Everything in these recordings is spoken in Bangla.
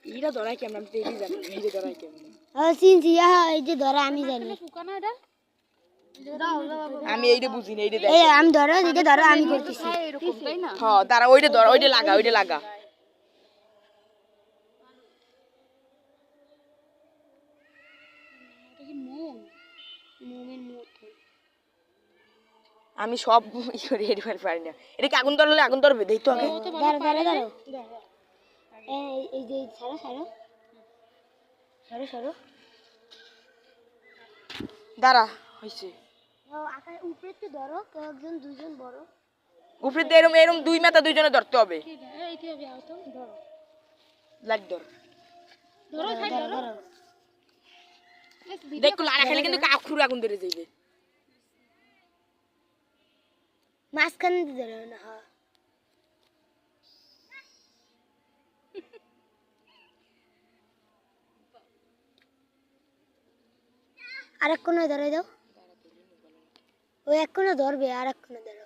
এইটা ধরাই কেমন আমি তেলি জানি এই যে ধরাই কেমন চিনছি এই যে ধরা আমি জানি আমি এইটা বুঝি না এইটা দেখ এই আমি ধরো যেটা ধরো আমি করতেছি এরকম তাই না হ্যাঁ দাঁড়া ওইটা ধর ওইটা লাগা ওইটা লাগা আমি সব রেডি করে পারি না এটা কি আগুন ধরলে আগুন ধরবে দেই তো আগে ধরো এই যে ছাড়ো ছাড়ো ছাড়ো ছাড়ো দাঁড়া হইছে আকাশ উপরে তো ধরো কেউ একজন দুইজন বড় উপরে দিয়ে এরম এরম দুই মাথা দুইজনে ধরতে হবে এইটি হবে আউতো ধরো লাগ ধর ধরো ধরো দেখো লাড়া খেলে কিন্তু কাকুর আগুন ধরে যাইবে মাঝখানে ধরো না হ্যাঁ আরেক কোণে ধরে দাও ওই এক কোণে ধরবে আর এক কোণে ধরো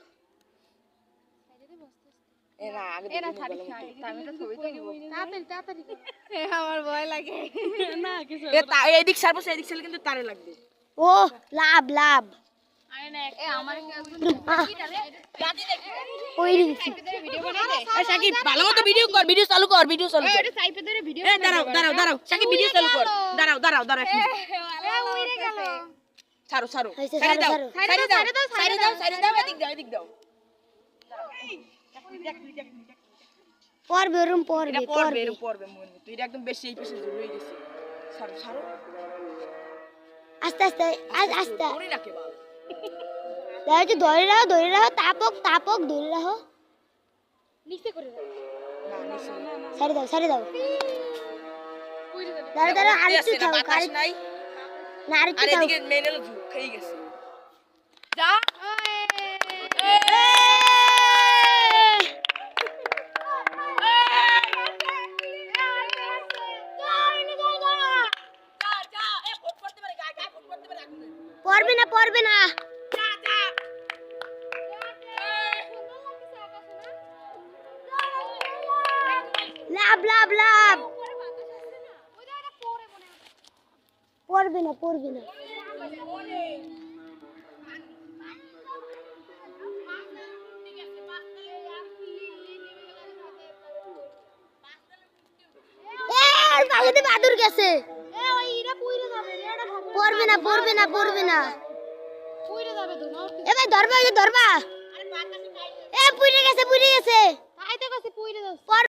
এরা আগে এরা থাকি আমি তো ছবি তো নিব তাড়াতাড়ি আমার ভয় লাগে না কিছু এ তা এদিক সারবো এদিক সারলে কিন্তু তারে লাগবে ও লাভ লাভ আরে না এ আমার ওই দিচ্ছি ভিডিও বানাই দে এ সাকিব ভালো মতো ভিডিও কর ভিডিও চালু কর এটা সাইপে ধরে ভিডিও এ দাঁড়াও দাঁড়াও দাঁড়াও সাকিব ভিডিও চালু কর দাঁড়াও দাঁড়াও দাঁড়াও উইরে গেল ছাড়ো ছাড়ো হইছে, ছাড়ে দাও ছাড়ো, ছাড়ে দাও ছাড়ে দাও ছাড়ে দাও এদিক দাও পড়বে রুম পড়বে এটা পড়বে এর পড়বে মনে তো এটা একদম বেশি এই পেছে জড়িয়ে গেছে ছাড়ো ছাড়ো আস্তে আস্তে আস্তে ওরে রাখে বাবা দাও যে ধরে রাখো তাপক তাপক ধরে রাখো নিচে করে দাও না নিছে ছাড়ে দাও উইরে যাবে দাঁড়া আরেকটু না খাও বাতাস নাই না আরেকটু আর খাও এদিকে মেনেল ঝুক খেয়ে গেছে যা পড়বে না লাভ লাভ লাভ পড়বে না পাগলে বাদুর গেছে পড়বে না এ ভাই ধরবা এ পুইরে গেছে তাই তো কাছে পুইরে দাও